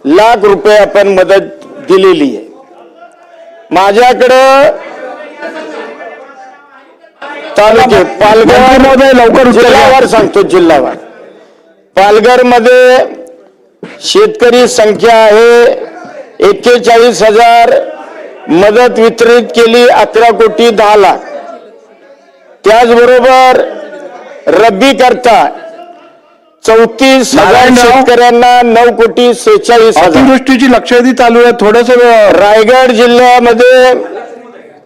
लाख रुपये आपण मदत दिलेली आहे। माझ्याकडं तालुके पालघर लवकर जिल्हावार सांगतो, जिल्हावार पालघर मध्ये शेतकरी संख्या आहे 41,000, मदत वितरित केली 11 कोटी 10 लाख। त्याचबरोबर रब्बी करता 34,000 शेतकऱ्यांना 9 कोटी 46,000। अतिवृष्टीची लक्षवेधी चालू आहे, थोडस रायगड जिल्ह्यामध्ये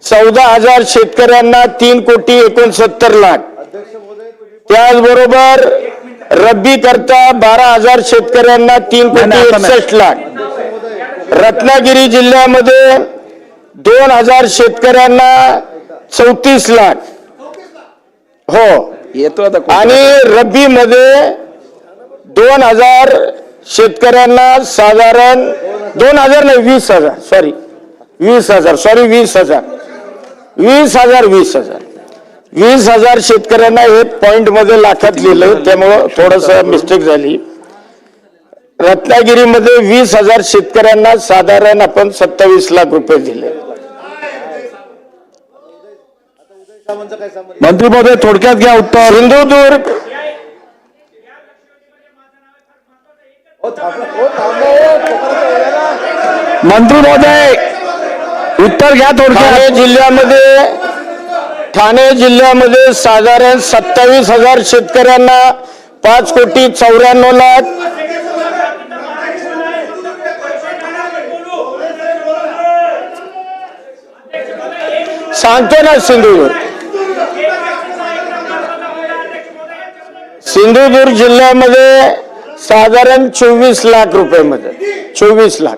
14,000 शेतकऱ्यांना 3 कोटी 69 लाख। त्याचबरोबर रब्बी करता 12,000 शेतकऱ्यांना 3 कोटी 61 लाख। रत्नागिरी जिल्ह्यामध्ये 2,000 शेतकऱ्यांना 34 लाख हो येतो आता। आणि रब्बी मध्ये 2,000 शेतकऱ्यांना साधारण 2,000 नाही 20,000 सॉरी 20,000 शेतकऱ्यांना हे पॉइंट मध्ये लाखात लिहिलं, त्यामुळं थोडस मिस्टेक झाली। रत्नागिरीमध्ये 20,000 शेतकऱ्यांना साधारण आपण 27 लाख रुपये दिले। मंत्री महोदय थोडक्यात घ्या उत्तर। सिंधुदुर्ग मंत्री महोदय उत्तर घ्या थोडक्यात। ठाणे जिल्ह्यामध्ये साधारण 27,000 शेतकऱ्यांना 5 कोटी 94 लाख। सांगतो ना सिंधुदुर्ग जिल्ह्यामध्ये साधारण 24 लाख रुपये मध्ये 24 लाख।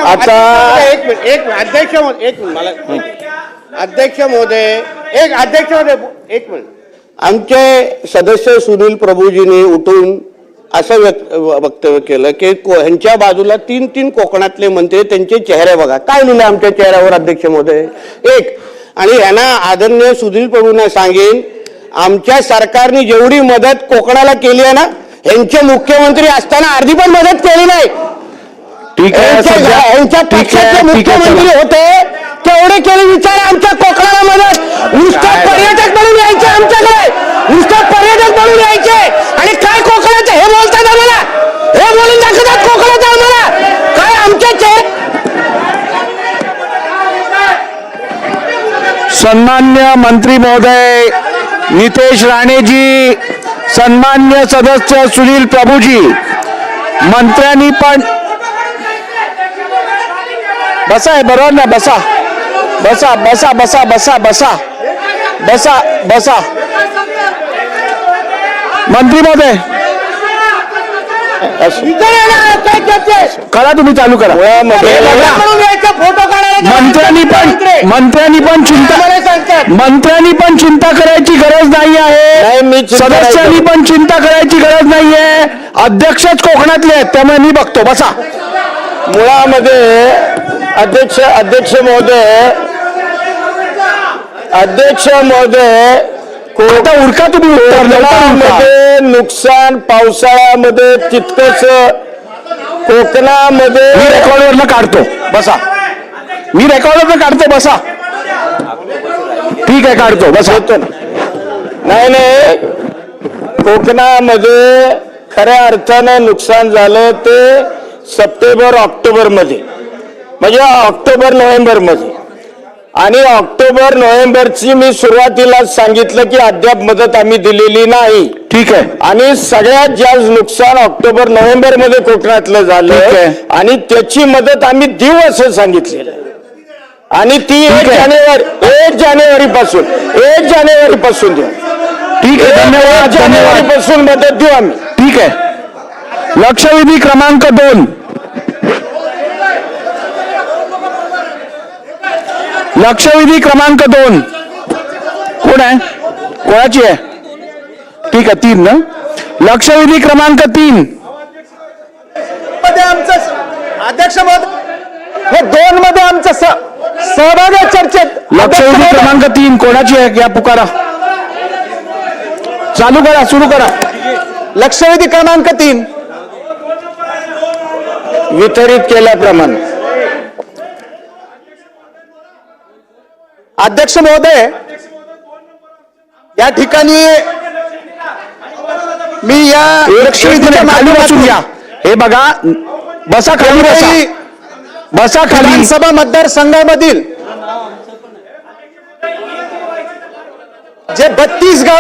आता अध्यक्ष महोदय एक मिनिट आमचे सदस्य सुनील प्रभूजींनी उठून असं वक्तव्य केलं की ह्यांच्या बाजूला 3 कोकणातले मंत्री, त्यांचे चेहरे बघा, काय लिहिलं आमच्या चेहऱ्यावर अध्यक्ष महोदय। आणि ह्यांना आदरणीय सुनील प्रभूंना सांगेन, आमच्या सरकारने जेवढी मदत कोकणाला केली आहे ना, ह्यांचे मुख्यमंत्री असताना अर्धी पण मदत केली नाही। ह्यांच्या पक्षाचे मुख्यमंत्री होते तेवढे केले, विचार आमच्या कोकणाला मदत। नुसतं पर्यटक म्हणून यायचे आमच्याकडे, नुसतं पर्यटक म्हणून यायचे आणि काय कोकणाचं हे बोलतात आम्हाला, हे बोलून दाखवतात कोकणाचं आम्हाला काय आमच्या सन्मान्य मंत्री महोदय नितेश राणेजी, सन्मान्य सदस्य सुनील प्रभूजी, मंत्र्यांनी पण बसा आहे बरोबर ना, बसा बसा बसा बसा बसा बसा बसा बसा। मंत्री महोदय करा, तुम्ही चालू करा। मंत्र्यांनी पण चिंता करायची गरज नाही आहे, सदस्यांनी पण चिंता करायची गरज नाही आहे। अध्यक्षच कोकणातले आहेत, त्यामुळे मी बघतो, बसा। मुळामध्ये अध्यक्ष महोदय उरका तुम्ही। कोकणामध्ये नुकसान पावसाळ्यामध्ये तितकंच, कोकणामध्ये मी रेकॉर्डवरनं काढतो, बसा। मी रेकॉर्डवरनं काढतो, बसा। ठीक आहे, काढतो, बसा। नाही कोकणामध्ये खऱ्या अर्थानं नुकसान झालं ते सप्टेंबर ऑक्टोबर मध्ये, म्हणजे ऑक्टोबर नोव्हेंबर मध्ये। आणि ऑक्टोबर नोव्हेंबरची मी सुरुवातीला सांगितलं की अद्याप मदत आम्ही दिलेली नाही। ठीक आहे। आणि सगळ्यात जास्त नुकसान ऑक्टोबर नोव्हेंबर मध्ये कोकणातलं झालं आणि त्याची मदत आम्ही देऊ असं सांगितलेलं आहे। आणि ती 1 जानेवारी पासून देऊ। ठीक आहे, धन्यवाद। जानेवारी पासून मदत देऊ आम्ही। ठीक आहे। लक्षवेधी क्रमांक 2, लक्षवेधी क्रमांक 2 कोण आहे, कोणाची आहे? ठीक आहे, 3 ना। लक्षवेधी क्रमांक 3 मध्ये आमचं अध्यक्ष महोदय हे 2 मध्ये आमचं सहभाग आहे चर्चेत। लक्षवेधी क्रमांक 3 कोणाची आहे, या पुकारा, चालू करा, सुरू करा। लक्षवेधी क्रमांक 3 वितरित केल्याप्रमाणे. अध्यक्ष महोदय, या ठिकाणी मी या लक्षवेधीच्या खाली बसून घ्या. हे बघा, बसा खाली, बसा खाली. विधानसभा मतदारसंघामधील जे 32 गाव